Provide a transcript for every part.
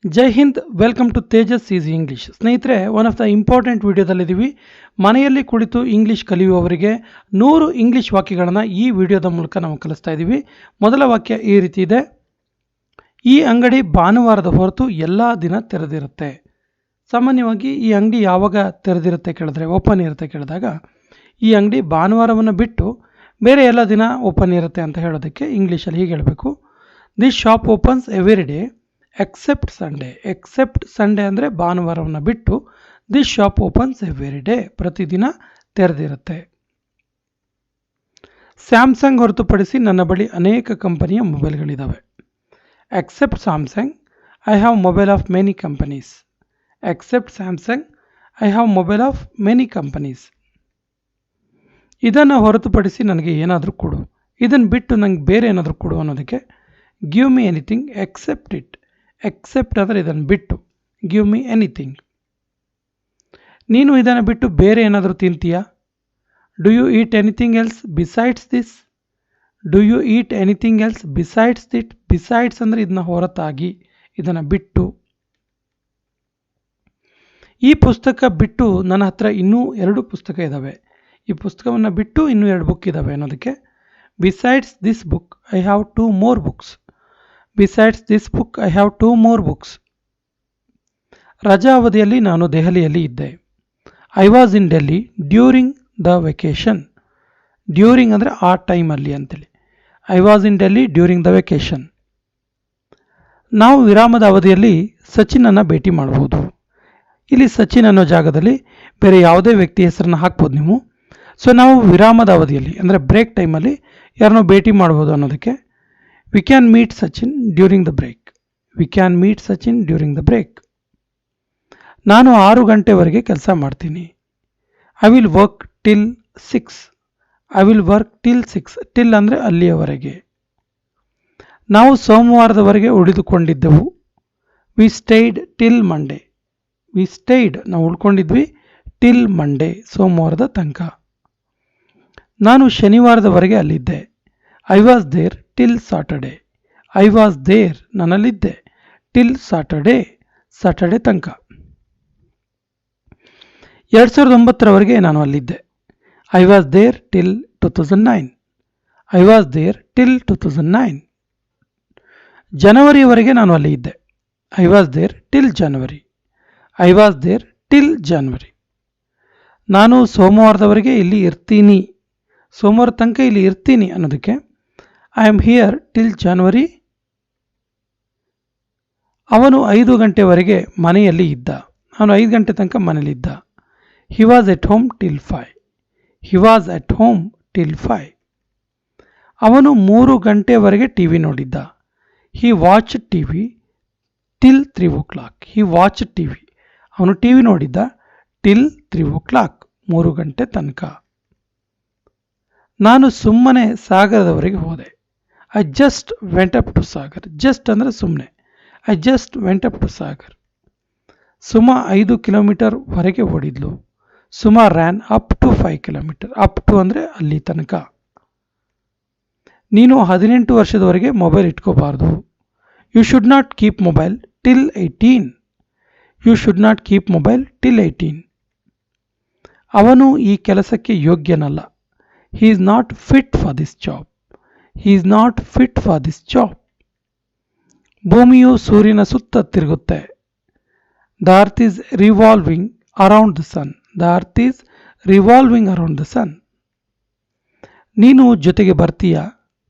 Jai Hind, welcome to Tejas easy English. ಸ್ನೇಹಿತರೆ, one of the important ವಿಡಿಯೋದಲ್ಲಿದ್ದೀವಿ. ಮನೆಯಲ್ಲಿ ಕುಳಿತು ಇಂಗ್ಲೀಷ್ ಕಲಿಯುವವರಿಗೆ 100 ಇಂಗ್ಲೀಷ್ ವಾಕ್ಯಗಳನ್ನು ಈ ವಿಡಿಯೋದ ಮೂಲಕ ನಾವು ಕಲಿಸ್ತಾ ಇದ್ದೀವಿ. ಮೊದಲ ವಾಕ್ಯ ಈ ರೀತಿ ಇದೆ: ಈ ಅಂಗಡಿ ಭಾನುವಾರದ ಹೊರತು ಎಲ್ಲ ದಿನ ತೆರೆದಿರುತ್ತೆ. ಸಾಮಾನ್ಯವಾಗಿ ಈ ಅಂಗಡಿ ಯಾವಾಗ ತೆರೆದಿರುತ್ತೆ ಕೇಳಿದ್ರೆ, ಓಪನ್ ಇರುತ್ತೆ ಕೇಳಿದಾಗ, ಈ ಅಂಗಡಿ ಭಾನುವಾರವನ್ನು ಬಿಟ್ಟು ಬೇರೆ ಎಲ್ಲ ದಿನ ಓಪನ್ ಇರುತ್ತೆ ಅಂತ ಹೇಳೋದಕ್ಕೆ ಇಂಗ್ಲೀಷಲ್ಲಿ ಹೀಗೆ ಹೇಳಬೇಕು: this shop opens every day except Sunday. Except Sunday ಅಂದರೆ ಭಾನುವಾರವನ್ನು ಬಿಟ್ಟು this shop opens every day, ಪ್ರತಿದಿನ ತೆರೆದಿರುತ್ತೆ. ಸ್ಯಾಮ್ಸಂಗ್ ಹೊರತುಪಡಿಸಿ ನನ್ನ ಬಳಿ ಅನೇಕ ಕಂಪನಿಯ ಮೊಬೈಲ್ಗಳಿದ್ದಾವೆ. Except Samsung I have mobile of many companies. Except Samsung I have mobile of many companies. ಇದನ್ನು ಹೊರತುಪಡಿಸಿ ನನಗೆ ಏನಾದರೂ ಕೊಡು, ಇದನ್ನು ಬಿಟ್ಟು ನನಗೆ ಬೇರೆ ಏನಾದರೂ ಕೊಡು ಅನ್ನೋದಕ್ಕೆ give me anything except it. Except ಅಂದರೆ ಇದನ್ನು ಬಿಟ್ಟು, ಗಿವ್ ಮಿ ಎನಿಥಿಂಗ್. ನೀನು ಇದನ್ನು ಬಿಟ್ಟು ಬೇರೆ ಏನಾದರೂ ತಿಂತೀಯಾ? Do you eat anything else besides this? Do you eat anything else besides that? Besides ಅಂದರೆ ಇದನ್ನ ಹೊರತಾಗಿ, ಇದನ್ನು ಬಿಟ್ಟು. ಈ ಪುಸ್ತಕ ಬಿಟ್ಟು ನನ್ನ ಹತ್ರ ಇನ್ನೂ 2 ಪುಸ್ತಕ ಇದ್ದಾವೆ. ಈ ಪುಸ್ತಕವನ್ನು ಬಿಟ್ಟು ಇನ್ನೂ 2 ಬುಕ್ ಇದ್ದಾವೆ ಅನ್ನೋದಕ್ಕೆ besides this book I have 2 more books. Besides this book I have 2 more books. ರಜಾ ಅವಧಿಯಲ್ಲಿ ನಾನು ದೆಹಲಿಯಲ್ಲಿ ಇದ್ದೆ. I was in Delhi during the vacation. During ಅಂದರೆ ಆ ಟೈಮಲ್ಲಿ ಅಂತೇಳಿ. I was in Delhi during the vacation. ನಾವು ವಿರಾಮದ ಅವಧಿಯಲ್ಲಿ ಸಚಿನನ್ನು ಭೇಟಿ ಮಾಡಬಹುದು. ಇಲ್ಲಿ ಸಚಿನ್ ಅನ್ನೋ ಜಾಗದಲ್ಲಿ ಬೇರೆ ಯಾವುದೇ ವ್ಯಕ್ತಿ ಹೆಸರನ್ನು ಹಾಕ್ಬೋದು ನೀವು. ಸೊ ನಾವು ವಿರಾಮದ ಅವಧಿಯಲ್ಲಿ ಅಂದರೆ ಬ್ರೇಕ್ ಟೈಮಲ್ಲಿ ಯಾರನ್ನೋ ಭೇಟಿ ಮಾಡ್ಬೋದು ಅನ್ನೋದಕ್ಕೆ we can meet Sachin during the break. We can meet Sachin during the break. ನಾನು 6 ಗಂಟೆವರೆಗೆ ಕೆಲಸ ಮಾಡ್ತೀನಿ. I will work till 6. I will work till 6. Till ಅಂದರೆ ಅಲ್ಲಿಯವರೆಗೆ. ನಾವು ಸೋಮವಾರದವರೆಗೆ ಉಳಿದುಕೊಂಡಿದ್ದೆವು. We stayed till Monday. We stayed ನಾವು ಉಳ್ಕೊಂಡಿದ್ವಿ ಟಿಲ್ ಮಂಡೇ, ಸೋಮವಾರದ ತನಕ. ನಾನು ಶನಿವಾರದವರೆಗೆ ಅಲ್ಲಿದ್ದೆ. I was there till Saturday. I was there ನಾನಲ್ಲಿದ್ದೆ ಟಿಲ್ ಸಾಟರ್ಡೇ, ಸಾಟರ್ಡೇ ತನಕ. 2009ರವರೆಗೆ ನಾನು ಅಲ್ಲಿದ್ದೆ. I was there till 2009. I was there till 2009. ಜನವರಿವರೆಗೆ ನಾನು ಅಲ್ಲಿ ಇದ್ದೆ. I was there till January. I was there till January. ನಾನು ಸೋಮವಾರದವರೆಗೆ ಇಲ್ಲಿ ಇರ್ತೀನಿ, ಸೋಮವಾರ ತನಕ ಇಲ್ಲಿ ಇರ್ತೀನಿ ಅನ್ನೋದಕ್ಕೆ I am here till January. ಅವನು 5 ಗಂಟೆವರೆಗೆ ಮನೆಯಲ್ಲಿ ಇದ್ದ. ಅವನು 5 ಗಂಟೆ ತನಕ ಮನೇಲಿದ್ದ. He was at home till 5. He was at home till 5. ಅವನು 3 ಗಂಟೆವರೆಗೆ ಟಿ ವಿ ನೋಡಿದ್ದ. He watch T V till 3 o'clock. He watch T V. ಅವನು ಟಿ ವಿ ನೋಡಿದ್ದ ಟಿಲ್ 3 o'clock, 3 ಗಂಟೆ ತನಕ. ನಾನು ಸುಮ್ಮನೆ ಸಾಗರದವರೆಗೆ ಹೋದೆ. I just went up to Sagar. Just ಅಂದರೆ ಸುಮ್ಮನೆ. I just went up to Sagar. Suma 5 kilometre ವರೆಗೆ ಓಡಿದ್ಲು. Suma ran up to 5 kilometre. Up to ಅಂದರೆ ಅಲ್ಲಿ ತನಕ. ನೀನು 18 ವರ್ಷದವರೆಗೆ ಮೊಬೈಲ್ ಇಟ್ಕೋಬಾರ್ದು. You should not keep mobile till 18. You should not keep mobile till 18. ಅವನು ಈ ಕೆಲಸಕ್ಕೆ ಯೋಗ್ಯನಲ್ಲ. He is not fit for this job. He is not fit for this job. ಭೂಮಿಯು ಸೂರ್ಯನ ಸುತ್ತ ತಿರುಗುತ್ತೆ. The earth is revolving around the sun. The earth is revolving around the sun. ನೀನು ಜೊತೆಗೆ ಬರ್ತೀಯಾ?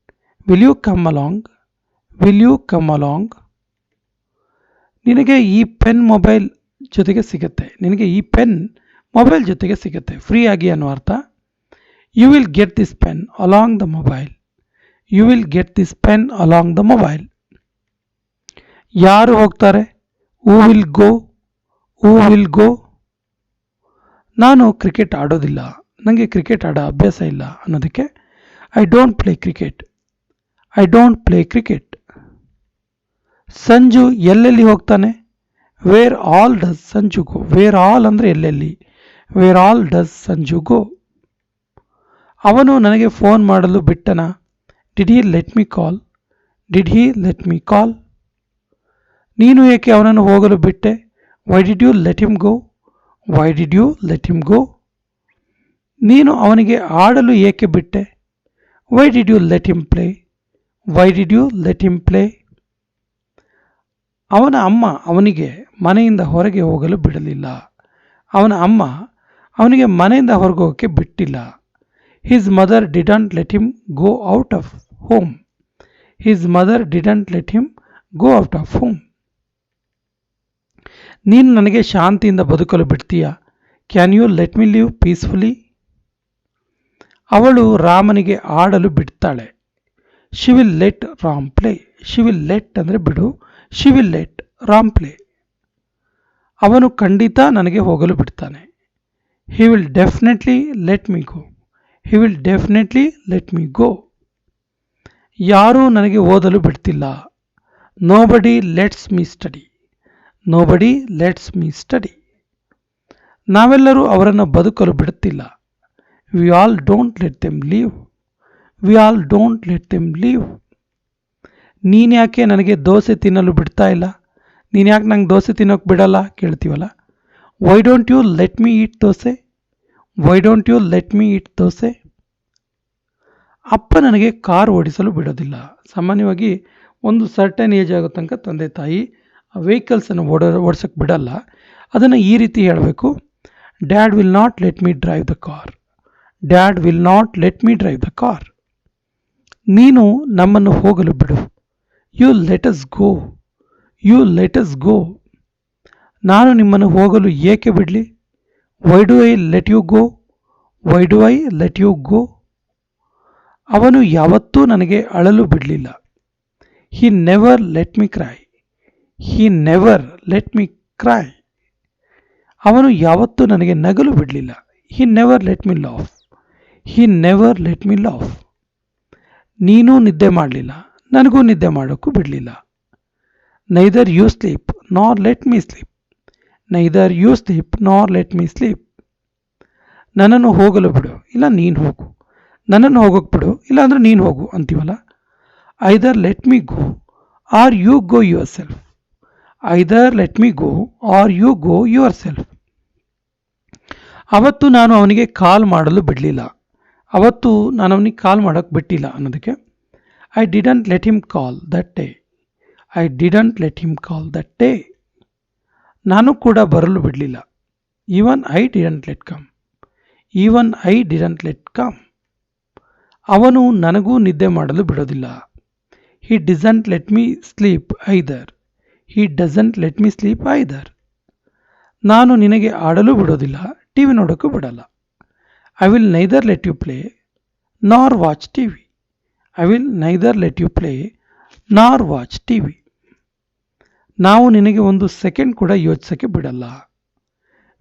Will you come along? Will you come along? ನಿನಗೆ ಈ pen mobile ಜೊತೆಗೆ ಸಿಗುತ್ತೆ. ನಿನಗೆ ಈ ಪೆನ್ ಮೊಬೈಲ್ ಜೊತೆಗೆ ಸಿಗುತ್ತೆ ಫ್ರೀ ಆಗಿ ಅನ್ನೋ ಅರ್ಥ. You will get this pen along the mobile. You will get this pen along the mobile. ಯಾರು ಹೋಗ್ತಾರೆ? Who will go? Who will go? ನಾನು ಕ್ರಿಕೆಟ್ ಆಡೋದಿಲ್ಲ, ನನಗೆ ಕ್ರಿಕೆಟ್ ಆಡೋ ಅಭ್ಯಾಸ ಇಲ್ಲ ಅನ್ನೋದಕ್ಕೆ I don't play cricket. I don't play cricket. Sanju ಎಲ್ಲೆಲ್ಲಿ ಹೋಗ್ತಾನೆ? Where all does Sanju go? Where all ಅಂದರೆ ಎಲ್ಲೆಲ್ಲಿ. Where all does Sanju go? ಅವನು ನನಗೆ ಫೋನ್ ಮಾಡಲು ಬಿಟ್ಟನಾ? Did he let me call? Did he let me call? ನೀನು ಏಕೆ ಅವನನ್ನು ಹೋಗಲು ಬಿಟ್ಟೆ? Why did you let him go? Why did you let him go? ನೀನು ಅವನಿಗೆ ಆಡಲು ಏಕೆ ಬಿಟ್ಟೆ? Why did you let him play? Why did you let him play? ಅವನ ಅಮ್ಮ ಅವನಿಗೆ ಮನೆಯಿಂದ ಹೊರಗೆ ಹೋಗಲು ಬಿಡಲಿಲ್ಲ. ಅವನ ಅಮ್ಮ ಅವನಿಗೆ ಮನೆಯಿಂದ ಹೊರಗೋಗಕ್ಕೆ ಬಿಟ್ಟಿಲ್ಲ. His mother didn't let him go out of home. His mother didn't let him go out of home. ನೀನು ನನಗೆ ಶಾಂತಿಯಿಂದ ಬದುಕಲು ಬಿಡ್ತೀಯಾ? Can you let me live peacefully? ಅವಳು ರಾಮನಿಗೆ ಆಡಲು ಬಿಡ್ತಾಳೆ. She will let Ram play. She will let ಅಂದರೆ ಬಿಡು, she will let Ram play. ಅವನು ಖಂಡಿತ ನನಗೆ ಹೋಗಲು ಬಿಡ್ತಾನೆ. He will definitely let me go. He will definitely let me go. ಯಾರೂ ನನಗೆ ಓದಲು ಬಿಡ್ತಿಲ್ಲ. Nobody lets me study. Nobody lets me study. ನಾವೆಲ್ಲರೂ ಅವರನ್ನು ಬದುಕಲು ಬಿಡುತ್ತಿಲ್ಲ. We all don't let them live. We all don't let them live. ನೀನ್ಯಾಕೆ ನನಗೆ ದೋಸೆ ತಿನ್ನಲು ಬಿಡ್ತಾ ಇಲ್ಲ? ನೀನು ಯಾಕೆ ನಂಗೆ ದೋಸೆ ತಿನ್ನೋಕೆ ಬಿಡಲ್ಲ ಕೇಳ್ತೀವಲ್ಲ. Why don't you let me eat dosa? Why don't you let me eat dosa? ಅಪ್ಪ ನನಗೆ ಕಾರ್ ಓಡಿಸಲು ಬಿಡೋದಿಲ್ಲ. ಸಾಮಾನ್ಯವಾಗಿ ಒಂದು ಸರ್ಟನ್ ಏಜ್ ಆಗೋ ತನಕ ತಂದೆ ತಾಯಿ ಆ ವೆಹಿಕಲ್ಸನ್ನು ಓಡಿಸೋಕ್ಕೆ ಬಿಡಲ್ಲ. ಅದನ್ನು ಈ ರೀತಿ ಹೇಳಬೇಕು. Dad will not let me drive the car. Dad will not let me drive the car. ನೀನು ನಮ್ಮನ್ನು ಹೋಗಲು ಬಿಡು. You let us go. You let us go. ನಾನು ನಿಮ್ಮನ್ನು ಹೋಗಲು ಏಕೆ ಬಿಡಲಿ? Why do I let you go? Why do I let you go? ಅವನು ಯಾವತ್ತೂ ನನಗೆ ಅಳಲು ಬಿಡಲಿಲ್ಲ. He never let me cry. He never let me cry. ಅವನು ಯಾವತ್ತೂ ನನಗೆ ನಗಲು ಬಿಡಲಿಲ್ಲ. He never let me laugh. He never let me laugh. ನೀನೂ ನಿದ್ದೆ ಮಾಡಲಿಲ್ಲ, ನನಗೂ ನಿದ್ದೆ ಮಾಡೋಕ್ಕೂ ಬಿಡಲಿಲ್ಲ. Neither you sleep nor let me sleep. Neither you sleep nor let me sleep. ನನ್ನನ್ನು ಹೋಗಲು ಬಿಡು, ಇಲ್ಲ ನೀನು ಹೋಗು. ನನ್ನನ್ನು ಹೋಗೋಕೆ ಬಿಡು, ಇಲ್ಲ ಅಂದರೆ ನೀನು ಹೋಗು ಅಂತೀವಲ್ಲ. Either let me go or you go yourself. Either let me go or you go yourself. ಅವತ್ತು ನಾನು ಅವನಿಗೆ ಕಾಲ್ ಮಾಡಲು ಬಿಡಲಿಲ್ಲ. ಅವತ್ತು ನಾನು ಅವನಿಗೆ ಕಾಲ್ ಮಾಡೋಕ್ಕೆ ಬಿಟ್ಟಿಲ್ಲ ಅನ್ನೋದಕ್ಕೆ I didn't let him call that day. I didn't let him call that day. ನಾನು ಕೂಡ ಬರಲು ಬಿಡಲಿಲ್ಲ. Even I didn't let come. Even I didn't let come. ಅವನು ನನಗೂ ನಿದ್ದೆ ಮಾಡಲು ಬಿಡೋದಿಲ್ಲ. He doesn't let me sleep either. He doesn't let me sleep either. ನಾನು ನಿನಗೆ ಆಡಲು ಬಿಡೋದಿಲ್ಲ, ಟಿ ವಿ ನೋಡೋಕ್ಕೂ ಬಿಡಲ್ಲ. I will neither let you play nor watch T V. I will neither let you play nor watch T V. ನಾವು ನಿನಗೆ ಒಂದು second ಕೂಡ ಯೋಚಿಸೋಕ್ಕೆ ಬಿಡಲ್ಲ.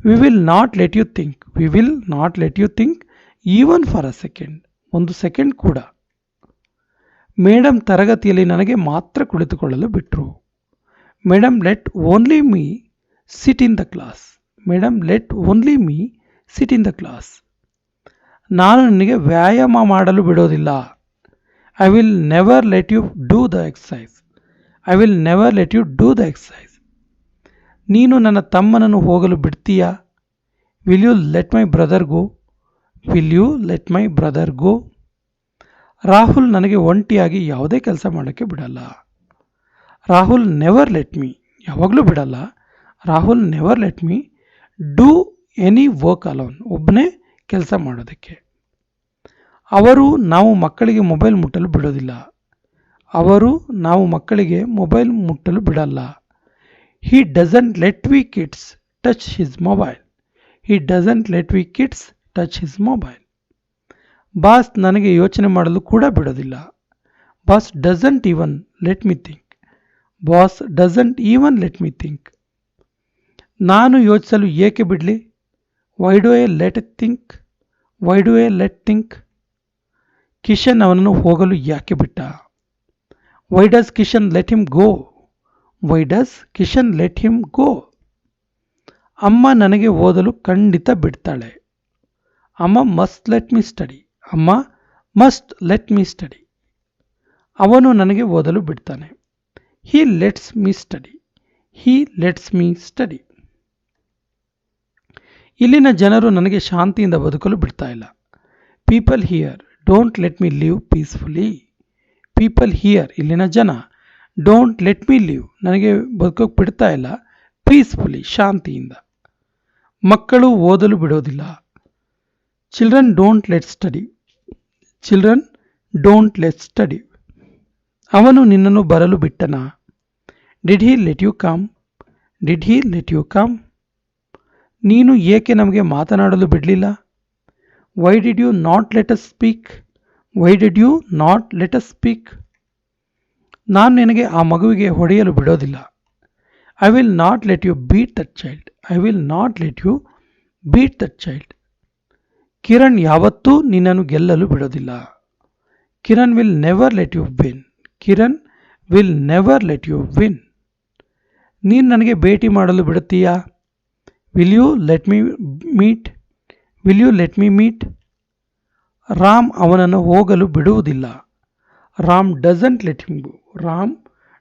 We will not let you think. We will not let you think even for a second. ಒಂದು second ಕೂಡ. Madam ತರಗತಿಯಲ್ಲಿ ನನಗೆ ಮಾತ್ರ ಕುಳಿತುಕೊಳ್ಳಲು ಬಿಟ್ಟರು. Madam let only me sit in the class. Madam let only me sit in the class. ನಾನು ನಿನಗೆ ವ್ಯಾಯಾಮ ಮಾಡಲು ಬಿಡೋದಿಲ್ಲ. I will never let you do the exercise. I will never let you do the exercise. ನೀನು ನನ್ನ ತಮ್ಮನನ್ನು ಹೋಗಲು ಬಿಡ್ತೀಯಾ? Will you let my brother go? Will you let my brother go? Rahul ನನಗೆ ಒಂಟಿಯಾಗಿ ಯಾವುದೇ ಕೆಲಸ ಮಾಡೋಕ್ಕೆ ಬಿಡಲ್ಲ. Rahul never let me. ಯಾವಾಗಲೂ ಬಿಡಲ್ಲ. Rahul never let me do any work alone. ಒಬ್ಬನೇ ಕೆಲಸ ಮಾಡೋದಕ್ಕೆ. ಅವರು ನಾವು ಮಕ್ಕಳಿಗೆ ಮೊಬೈಲ್ ಮುಟ್ಟಲು ಬಿಡೋದಿಲ್ಲ. ಅವರು ನಾವು ಮಕ್ಕಳಿಗೆ ಮೊಬೈಲ್ ಮುಟ್ಟಲು ಬಿಡಲ್ಲ. He doesn't let we kids touch his mobile. He doesn't let we kids touch his mobile. Boss ನನಗೆ ಯೋಚನೆ ಮಾಡಲು ಕೂಡ ಬಿಡೋದಿಲ್ಲ. Boss doesn't even let me think. Boss doesn't even let me think. ನಾನು ಯೋಚಿಸಲು ಏಕೆ ಬಿಡಲಿ? Why do I let think? Why do I let think? Kishan ಅವನನ್ನು ಹೋಗಲು ಯಾಕೆ ಬಿಟ್ಟ? Why does Kishan let him go? Why does Kishan let him go? ಅಮ್ಮ ನನಗೆ ಓದಲು ಖಂಡಿತ ಬಿಡ್ತಾಳೆ. ಅಮ್ಮ ಮಸ್ಟ್ ಲೆಟ್ ಮಿ ಸ್ಟಡಿ. ಅಮ್ಮ ಮಸ್ಟ್ ಲೆಟ್ ಮಿ ಸ್ಟಡಿ. ಅವನು ನನಗೆ ಓದಲು ಬಿಡ್ತಾನೆ. He lets me study. He lets me study. ಇಲ್ಲಿನ ಜನರು ನನಗೆ ಶಾಂತಿಯಿಂದ ಬದುಕಲು ಬಿಡ್ತಾ ಇಲ್ಲ. People here don't let me live peacefully. People here ಇಲ್ಲಿನ ಜನ ಡೋಂಟ್ ಲೆಟ್ ಮಿ ಲಿವ್ ನನಗೆ ಬದುಕೋಕೆ ಬಿಡ್ತಾ ಇಲ್ಲ ಪೀಸ್ಫುಲಿ ಶಾಂತಿಯಿಂದ. ಮಕ್ಕಳು ಓದಲು ಬಿಡೋದಿಲ್ಲ. Children don't let study. Children don't let study. ಅವನು ನಿನ್ನನ್ನು ಬರಲು ಬಿಟ್ಟನಾ? Did he let you come? Did he let you come? ನೀನು ಏಕೆ ನಮಗೆ ಮಾತನಾಡಲು ಬಿಡಲಿಲ್ಲ? Why did you not let us speak? Why did you not let us speak? ನಾನು ನಿನಗೆ ಆ ಮಗುವಿಗೆ ಹೊಡೆಯಲು ಬಿಡೋದಿಲ್ಲ. I will not let you beat that child. I will not let you beat that child. Kiran ಯಾವತ್ತೂ ನಿನ್ನನ್ನು ಗೆಲ್ಲಲು ಬಿಡೋದಿಲ್ಲ. Kiran will never let you win. Kiran will never let you win. ನೀನು ನನಗೆ ಭೇಟಿ ಮಾಡಲು ಬಿಡುತ್ತೀಯಾ? Will you let me meet? Will you let me meet? Ram ಅವನನ್ನು ಹೋಗಲು ಬಿಡುವುದಿಲ್ಲ. Ram doesn't let him go. Ram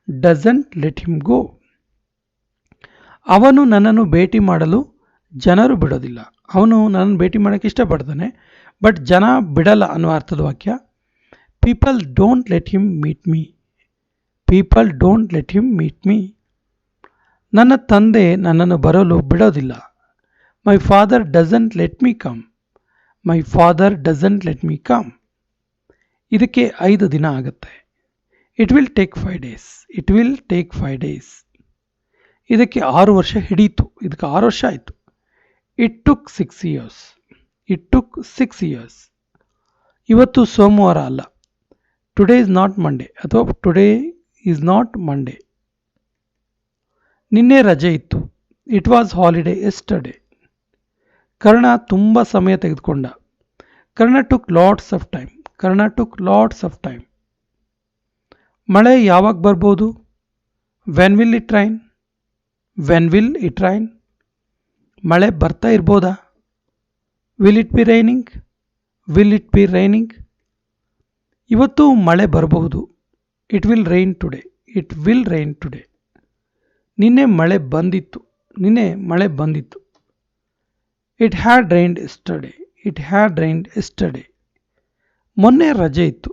doesn't let him go. ಅವನು ನನ್ನನ್ನು ಭೇಟಿ ಮಾಡಲು ಜನರು ಬಿಡೋದಿಲ್ಲ. ಅವನು ನನ್ನನ್ನು ಭೇಟಿ ಮಾಡೋಕ್ಕೆ ಇಷ್ಟಪಡ್ತಾನೆ, ಬಟ್ ಜನ ಬಿಡಲ್ಲ ಅನ್ನೋ ಅರ್ಥದ ವಾಕ್ಯ. People don't let him meet me. People don't let him meet me. ನನ್ನ ತಂದೆ ನನ್ನನ್ನು ಬರಲು ಬಿಡೋದಿಲ್ಲ. My father doesn't let me come. My father doesn't let me come. ಇದಕ್ಕೆ 5 ದಿನ ಆಗುತ್ತೆ. It will take 5 days. It will take 5 days. ಇದಕ್ಕೆ 6 ವರ್ಷ ಹಿಡೀತು. ಇದಕ್ಕೆ 6 ವರ್ಷ ಆಯಿತು. It took 6 years. It took 6 years. ಇವತ್ತು ಸೋಮವಾರ ಅಲ್ಲ. ಟುಡೇ ಇಸ್ ನಾಟ್ ಮಂಡೇ ಅಥವಾ ಟುಡೇ ಈಸ್ ನಾಟ್ ಮಂಡೇ. ನಿನ್ನೆ ರಜೆ ಇತ್ತು. It was holiday yesterday. Karna ತುಂಬ ಸಮಯ ತೆಗೆದುಕೊಂಡ. Karna took lots of time. Karna took lots of time. ಮಳೆ ಯಾವಾಗ ಬರ್ಬೋದು? When will it rain? When will it rain? ಮಳೆ ಬರ್ತಾ ಇರ್ಬೋದಾ? Will it be raining? Will it be raining? ಇವತ್ತು ಮಳೆ ಬರಬಹುದು. It will rain today. It will rain today. ನಿನ್ನೆ ಮಳೆ ಬಂದಿತ್ತು. ನಿನ್ನೆ ಮಳೆ ಬಂದಿತ್ತು. It had rained yesterday. It had rained yesterday. ಮೊನ್ನೆ ರಜೆ ಇತ್ತು.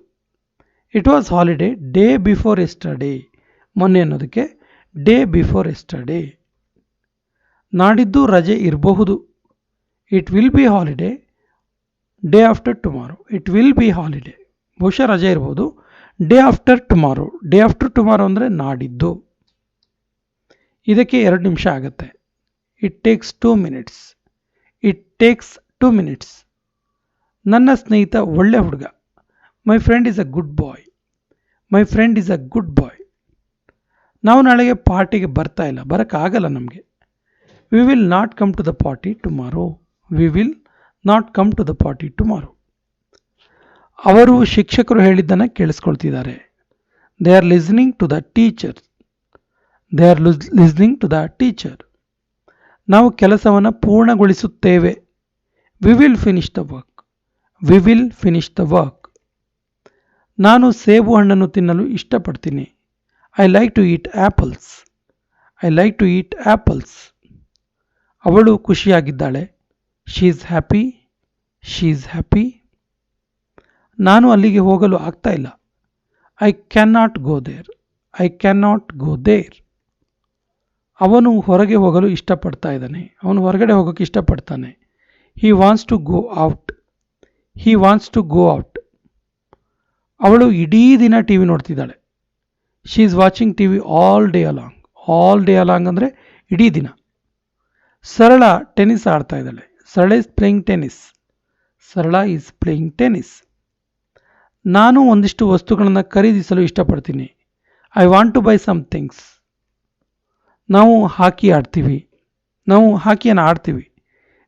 It was holiday day before yesterday. ಮೊನ್ನೆ ಅನ್ನೋದಕ್ಕೆ ಡೇ ಬಿಫೋರ್ ಎಸ್ಟರ್ಡೇ. ನಾಡಿದ್ದು ರಜೆ ಇರಬಹುದು. It will be holiday day after tomorrow. It will be holiday. ಬಹುಶಃ ರಜೆ ಇರ್ಬೋದು. Day after tomorrow. Day after tomorrow ಅಂದರೆ ನಾಡಿದ್ದು. ಇದಕ್ಕೆ 2 ನಿಮಿಷ ಆಗುತ್ತೆ. It takes 2 minutes. It takes 2 minutes. ನನ್ನ ಸ್ನೇಹಿತ ಒಳ್ಳೆ ಹುಡುಗ. My friend is a good boy. My friend is a good boy. ನಾವು ನಾಳೆಗೆ ಪಾರ್ಟಿಗೆ ಬರ್ತಾ ಇಲ್ಲ. ಬರೋಕ್ಕಾಗಲ್ಲ ನಮಗೆ. We will not come to the party tomorrow. We will not come to the party tomorrow. ಅವರು ಶಿಕ್ಷಕರು ಹೇಳಿದ್ದನ್ನು ಕೇಳಿಸ್ಕೊಳ್ತಿದ್ದಾರೆ. They are listening to the teacher. They are listening to the teacher. ನಾವು ಕೆಲಸವನ್ನು ಪೂರ್ಣಗೊಳಿಸುತ್ತೇವೆ. We will finish the work. We will finish the work. ನಾನು ಸೇಬು ಹಣ್ಣನ್ನು ತಿನ್ನಲು ಇಷ್ಟಪಡ್ತೀನಿ. I like to eat apples. I like to eat apples. ಅವಳು ಖುಷಿಯಾಗಿದ್ದಾಳೆ. She is happy. She is happy. ನಾನು ಅಲ್ಲಿಗೆ ಹೋಗಲು ಆಗ್ತಾ ಇಲ್ಲ. I can not go there. I can not go there. ಅವನು ಹೊರಗೆ ಹೋಗಲು ಇಷ್ಟಪಡ್ತಾ ಇದ್ದಾನೆ. ಅವನು ಹೊರಗಡೆ ಹೋಗೋಕ್ಕೆ ಇಷ್ಟಪಡ್ತಾನೆ. He wants to go out. He wants to go out. ಅವಳು ಇಡೀ ದಿನ ಟಿ ವಿ ನೋಡ್ತಿದ್ದಾಳೆ. She is watching T V all day along. All day along ಅಂದರೆ ಇಡೀ ದಿನ. ಸರಳ ಟೆನ್ನಿಸ್ ಆಡ್ತಾ ಇದ್ದಾಳೆ. Sarala is playing tennis. Sarala is playing tennis. ನಾನು ಒಂದಿಷ್ಟು ವಸ್ತುಗಳನ್ನು ಖರೀದಿಸಲು ಇಷ್ಟಪಡ್ತೀನಿ. I want to buy some things. ನಾವು ಹಾಕಿ ಆಡ್ತೀವಿ. ನಾವು ಹಾಕಿಯನ್ನು ಆಡ್ತೀವಿ.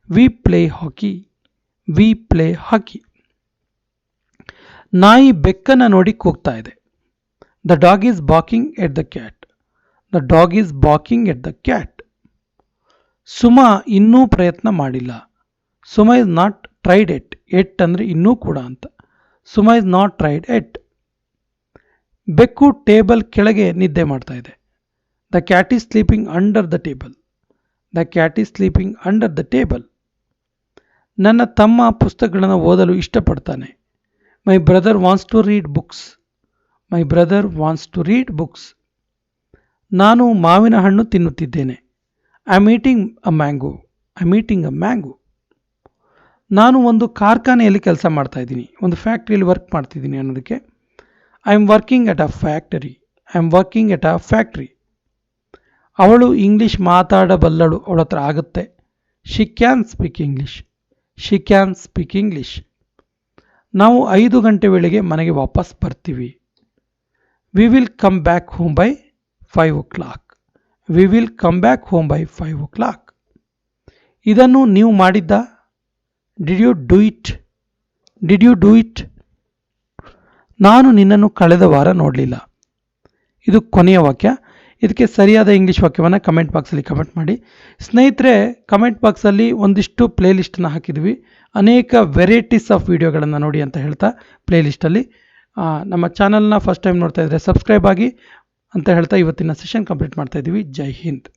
We play hockey. We play hockey. ನಾಯಿ ಬೆಕ್ಕನ್ನು ನೋಡಿ ಕೂಗ್ತಾ ಇದೆ. The dog is barking at the cat. The dog is barking at the cat. Suma ಇನ್ನೂ ಪ್ರಯತ್ನ ಮಾಡಿಲ್ಲ. Suma is not tried at. Yet ಅಂದರೆ ಇನ್ನೂ ಕೂಡ ಅಂತ. Suma is not tried yet. ಬೆಕ್ಕು ಟೇಬಲ್ ಕೆಳಗೆ ನಿದ್ದೆ ಮಾಡ್ತಾ ಇದೆ. The cat is sleeping under the table. The cat is sleeping under the table. ನನ್ನ ತಮ್ಮ ಪುಸ್ತಕಗಳನ್ನು ಓದಲು ಇಷ್ಟಪಡ್ತಾನೆ. My brother wants to read books. My brother wants to read books. ನಾನು ಮಾವಿನ ಹಣ್ಣು ತಿನ್ನುತ್ತಿದ್ದೇನೆ. I am eating a mango. I am eating a mango. ನಾನು ಒಂದು ಕಾರ್ಖಾನೆಯಲ್ಲಿ ಕೆಲಸ ಮಾಡ್ತಾ ಇದ್ದೀನಿ, ಒಂದು ಫ್ಯಾಕ್ಟ್ರಿಯಲ್ಲಿ ವರ್ಕ್ ಮಾಡ್ತಿದ್ದೀನಿ ಅನ್ನೋದಕ್ಕೆ I am working at a factory. I am working at a factory. ಅವಳು ಇಂಗ್ಲೀಷ್ ಮಾತಾಡಬಲ್ಲಳು, ಅವಳ ಹತ್ರ ಆಗುತ್ತೆ. She can speak English. She can speak English. ನಾವು 5 ಗಂಟೆ ವೇಳೆಗೆ ಮನೆಗೆ ವಾಪಸ್ ಬರ್ತೀವಿ. We will come back home by 5 o'clock. We will come back home by 5 o'clock. ಇದನ್ನು ನೀವು ಮಾಡಿದ್ದ? Did you do it? Did you do it? ನಾನು ನಿನ್ನನ್ನು ಕಳೆದ ವಾರ ನೋಡಲಿಲ್ಲ. ಇದು ಕೊನೆಯ ವಾಕ್ಯ. ಇದಕ್ಕೆ ಸರಿಯಾದ ಇಂಗ್ಲೀಷ್ ವಾಕ್ಯವನ್ನು ಕಮೆಂಟ್ ಬಾಕ್ಸಲ್ಲಿ ಕಮೆಂಟ್ ಮಾಡಿ. ಸ್ನೇಹಿತರೆ, ಕಮೆಂಟ್ ಬಾಕ್ಸಲ್ಲಿ ಒಂದಿಷ್ಟು ಪ್ಲೇಲಿಸ್ಟನ್ನು ಹಾಕಿದ್ವಿ. ಅನೇಕ ವೆರೈಟೀಸ್ ಆಫ್ ವಿಡಿಯೋಗಳನ್ನು ನೋಡಿ ಅಂತ ಹೇಳ್ತಾ ಪ್ಲೇಲಿಸ್ಟಲ್ಲಿ ನಮ್ಮ ಚಾನಲ್ನ ಫಸ್ಟ್ ಟೈಮ್ ನೋಡ್ತಾ ಇದ್ದರೆ ಸಬ್ಸ್ಕ್ರೈಬ್ ಆಗಿ ಅಂತ ಹೇಳ್ತಾ ಇವತ್ತಿನ ಸೆಷನ್ ಕಂಪ್ಲೀಟ್ ಮಾಡ್ತಾ ಇದ್ದೀವಿ. ಜೈ ಹಿಂದ್.